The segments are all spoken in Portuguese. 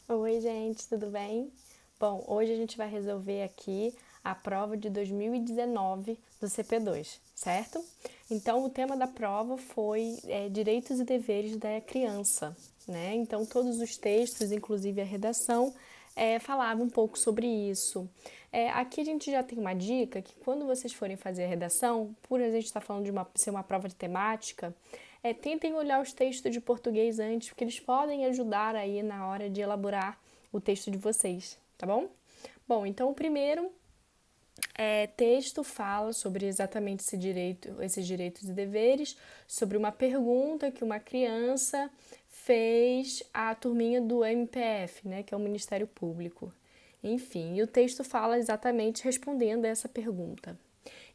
Oi, gente, tudo bem? Bom, hoje a gente vai resolver aqui a prova de 2019 do CP2, certo? Então, o tema da prova foi direitos e deveres da criança, né? Então, todos os textos, inclusive a redação, falavam um pouco sobre isso. Aqui a gente já tem uma dica que quando vocês forem fazer a redação, por a gente estar falando de ser uma prova de temática, tentem olhar os textos de português antes, porque eles podem ajudar aí na hora de elaborar o texto de vocês, tá bom? Bom, então o primeiro texto fala sobre exatamente esses direitos e deveres, sobre uma pergunta que uma criança fez à turminha do MPF, né, que é o Ministério Público. Enfim, e o texto fala exatamente respondendo a essa pergunta.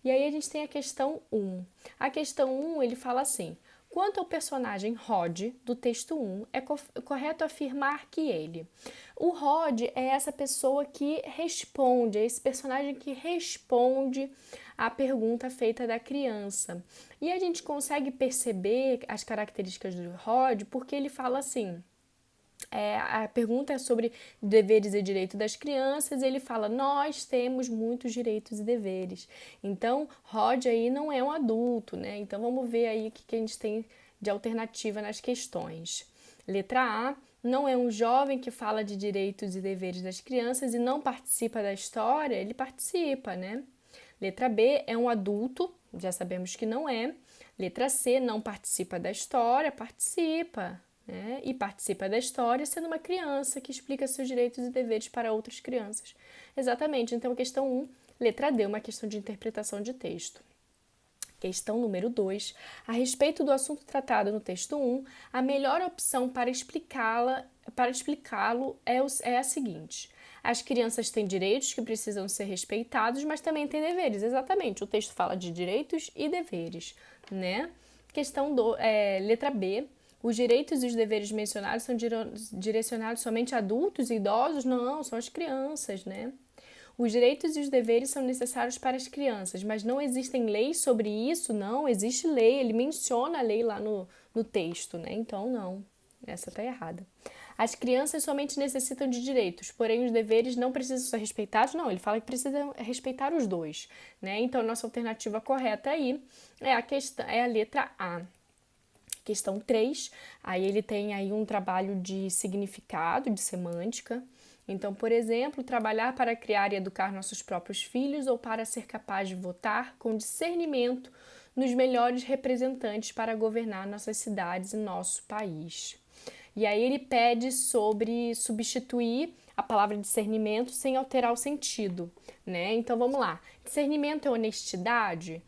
E aí a gente tem a questão 1. A questão 1, ele fala assim: quanto ao personagem Rod, do texto 1, é correto afirmar que ele. O Rod é essa pessoa que responde, é esse personagem que responde à pergunta feita da criança. E a gente consegue perceber as características do Rod porque ele fala assim: a pergunta é sobre deveres e direitos das crianças, e ele fala, nós temos muitos direitos e deveres. Então, Rod aí não é um adulto, né? Então, vamos ver aí o que a gente tem de alternativa nas questões. Letra A, não é um jovem que fala de direitos e deveres das crianças e não participa da história? Ele participa, né? Letra B, é um adulto, já sabemos que não é. Letra C, não participa da história, participa, né? E participa da história sendo uma criança que explica seus direitos e deveres para outras crianças. Exatamente, então questão 1, letra D, uma questão de interpretação de texto. Questão número 2. A respeito do assunto tratado no texto 1, a melhor opção para explicá-lo é a seguinte: as crianças têm direitos que precisam ser respeitados, mas também têm deveres. Exatamente, o texto fala de direitos e deveres, né? Letra B. Os direitos e os deveres mencionados são direcionados somente a adultos e idosos? Não, são as crianças, né? Os direitos e os deveres são necessários para as crianças, mas não existem leis sobre isso? Não, existe lei, ele menciona a lei lá no texto, né? Então, não, essa tá errada. As crianças somente necessitam de direitos, porém os deveres não precisam ser respeitados? Não, ele fala que precisa respeitar os dois, né? Então, nossa alternativa correta aí é a letra A. Questão 3, aí ele tem aí um trabalho de significado, de semântica. Então, por exemplo, trabalhar para criar e educar nossos próprios filhos ou para ser capaz de votar com discernimento nos melhores representantes para governar nossas cidades e nosso país. E aí ele pede sobre substituir a palavra discernimento sem alterar o sentido, né? Então vamos lá. Discernimento é honestidade?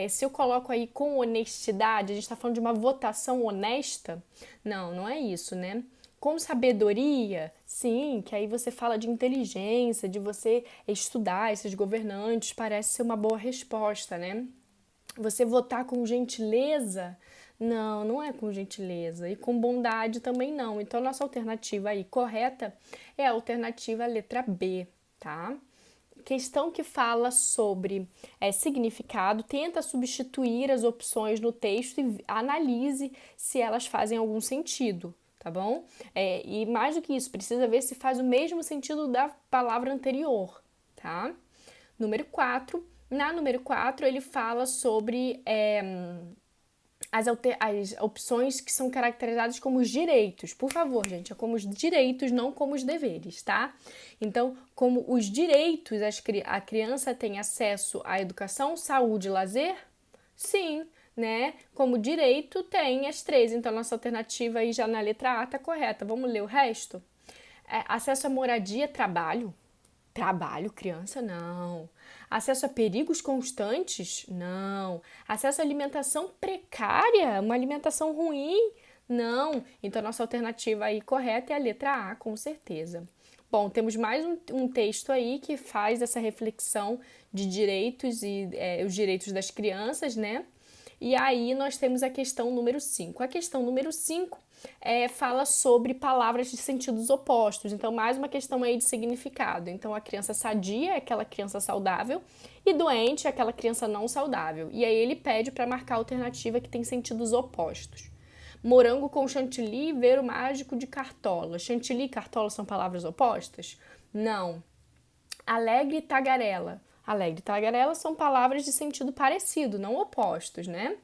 Se eu coloco aí com honestidade, a gente está falando de uma votação honesta? Não, não é isso, né? Com sabedoria, sim, que aí você fala de inteligência, de você estudar esses governantes, parece ser uma boa resposta, né? Você votar com gentileza? Não, não é com gentileza. E com bondade também não. Então, nossa alternativa aí correta é a alternativa letra B, tá? Questão que fala sobre significado, tenta substituir as opções no texto e analise se elas fazem algum sentido, tá bom? E mais do que isso, precisa ver se faz o mesmo sentido da palavra anterior, tá? Número 4, ele fala sobre as opções que são caracterizadas como os direitos. Por favor, gente, é como os direitos, não como os deveres, tá? Então, como os direitos, a criança tem acesso à educação, saúde e lazer? Sim, né? Como direito tem as três. Então, nossa alternativa aí já na letra A tá correta. Vamos ler o resto? Acesso à moradia, trabalho? Trabalho, criança? Não. Acesso a perigos constantes? Não. Acesso à alimentação precária? Uma alimentação ruim? Não. Então, nossa alternativa aí correta é a letra A, com certeza. Bom, temos mais um texto aí que faz essa reflexão de direitos e os direitos das crianças, né? E aí nós temos a questão número 5. A questão número 5 fala sobre palavras de sentidos opostos. Então, mais uma questão aí de significado. Então, a criança sadia é aquela criança saudável e doente é aquela criança não saudável. E aí ele pede para marcar a alternativa que tem sentidos opostos. Morango com chantilly, ver o mágico de cartola. Chantilly e cartola são palavras opostas? Não. Alegre e tagarela. Alegre e tagarela são palavras de sentido parecido, não opostos, né?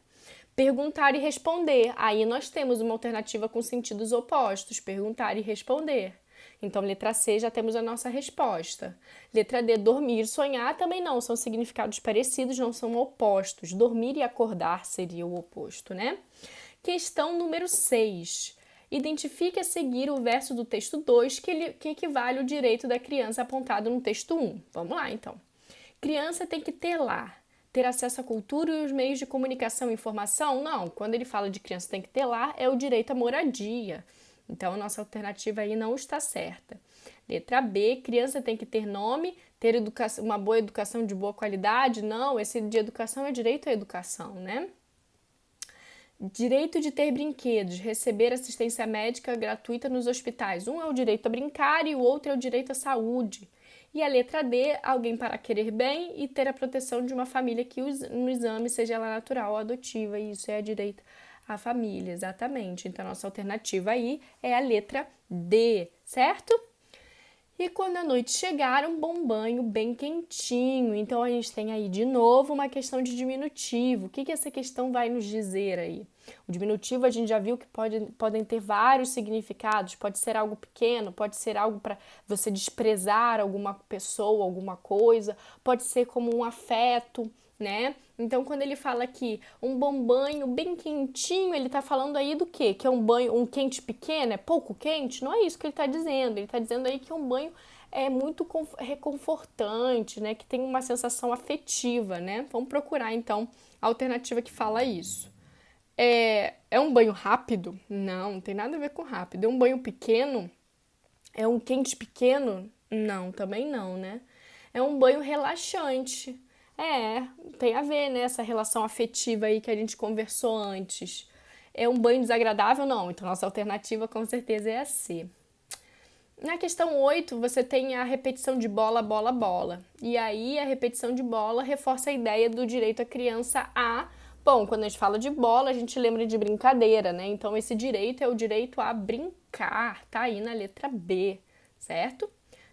Perguntar e responder. Aí nós temos uma alternativa com sentidos opostos, perguntar e responder. Então, letra C, já temos a nossa resposta. Letra D, dormir e sonhar também não, são significados parecidos, não são opostos. Dormir e acordar seria o oposto, né? Questão número 6. Identifique a seguir o verso do texto 2 que equivale ao direito da criança apontado no texto 1. Vamos lá, então. Criança tem que ter lar, ter acesso à cultura e os meios de comunicação e informação? Não, quando ele fala de criança tem que ter lar, é o direito à moradia. Então, a nossa alternativa aí não está certa. Letra B, criança tem que ter nome, ter uma boa educação de boa qualidade? Não, esse de educação é direito à educação, né? Direito de ter brinquedos, receber assistência médica gratuita nos hospitais. Um é o direito a brincar e o outro é o direito à saúde. E a letra D, alguém para querer bem e ter a proteção de uma família que no exame seja ela natural ou adotiva. E isso é direito à família, exatamente. Então, a nossa alternativa aí é a letra D, certo? E quando a noite chegar, um bom banho bem quentinho. Então, a gente tem aí de novo uma questão de diminutivo. O que essa questão vai nos dizer aí? O diminutivo a gente já viu que podem ter vários significados. Pode ser algo pequeno, pode ser algo para você desprezar alguma pessoa, alguma coisa. Pode ser como um afeto, né? Então, quando ele fala aqui um bom banho bem quentinho, ele está falando aí do quê? Que é um banho, um quente pequeno, é pouco quente? Não é isso que ele está dizendo. Ele está dizendo aí que um banho é muito reconfortante, né? Que tem uma sensação afetiva, né? Vamos procurar, então, a alternativa que fala isso. É um banho rápido? Não tem nada a ver com rápido. É um banho pequeno? É um quente pequeno? Não, também não, né? É um banho relaxante. Tem a ver, né? Essa relação afetiva aí que a gente conversou antes. É um banho desagradável? Não. Então, nossa alternativa com certeza é a C. Na questão 8, você tem a repetição de bola, bola, bola. E aí, a repetição de bola reforça a ideia do direito à criança a... Bom, quando a gente fala de bola, a gente lembra de brincadeira, né? Então, esse direito é o direito a brincar. Tá aí na letra B, certo?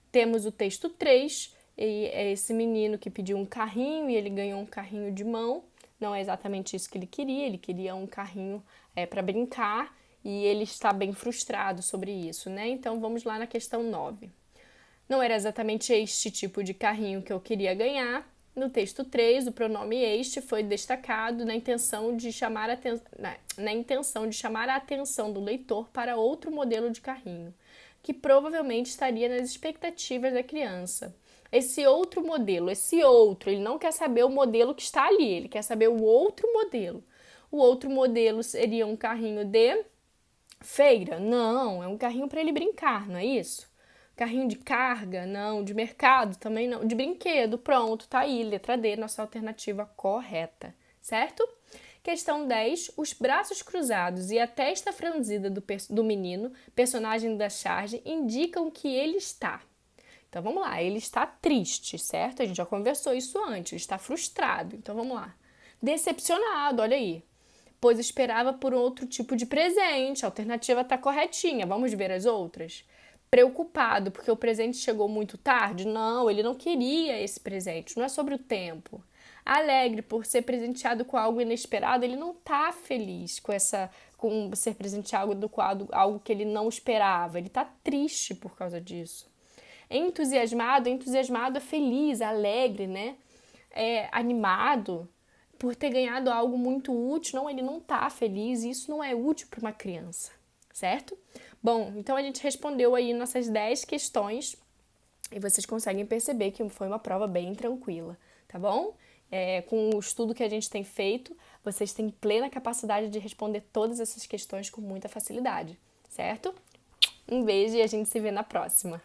Temos o texto 3, e é esse menino que pediu um carrinho e ele ganhou um carrinho de mão. Não é exatamente isso que ele queria um carrinho para brincar e ele está bem frustrado sobre isso, né? Então vamos lá na questão 9. Não era exatamente este tipo de carrinho que eu queria ganhar. No texto 3, o pronome este foi destacado na intenção de chamar a atenção do leitor para outro modelo de carrinho, que provavelmente estaria nas expectativas da criança. Esse outro, ele não quer saber o modelo que está ali, ele quer saber o outro modelo. O outro modelo seria um carrinho de feira? Não, é um carrinho para ele brincar, não é isso? Carrinho de carga? Não. De mercado? Também não. De brinquedo? Pronto, tá aí, letra D, nossa alternativa correta, certo? Questão 10. Os braços cruzados e a testa franzida do menino, personagem da charge, indicam que ele está... Então, vamos lá. Ele está triste, certo? A gente já conversou isso antes. Ele está frustrado. Então, vamos lá. Decepcionado, olha aí. Pois esperava por outro tipo de presente. A alternativa está corretinha. Vamos ver as outras? Preocupado, porque o presente chegou muito tarde? Não, ele não queria esse presente. Não é sobre o tempo. Alegre, por ser presenteado com algo inesperado, ele não está feliz com ser presenteado com algo que ele não esperava. Ele está triste por causa disso. Entusiasmado é feliz, alegre, né? Animado por ter ganhado algo muito útil. Não, ele não tá feliz e isso não é útil para uma criança, certo? Bom, então a gente respondeu aí nossas 10 questões e vocês conseguem perceber que foi uma prova bem tranquila, tá bom? Com o estudo que a gente tem feito, vocês têm plena capacidade de responder todas essas questões com muita facilidade, certo? Um beijo e a gente se vê na próxima.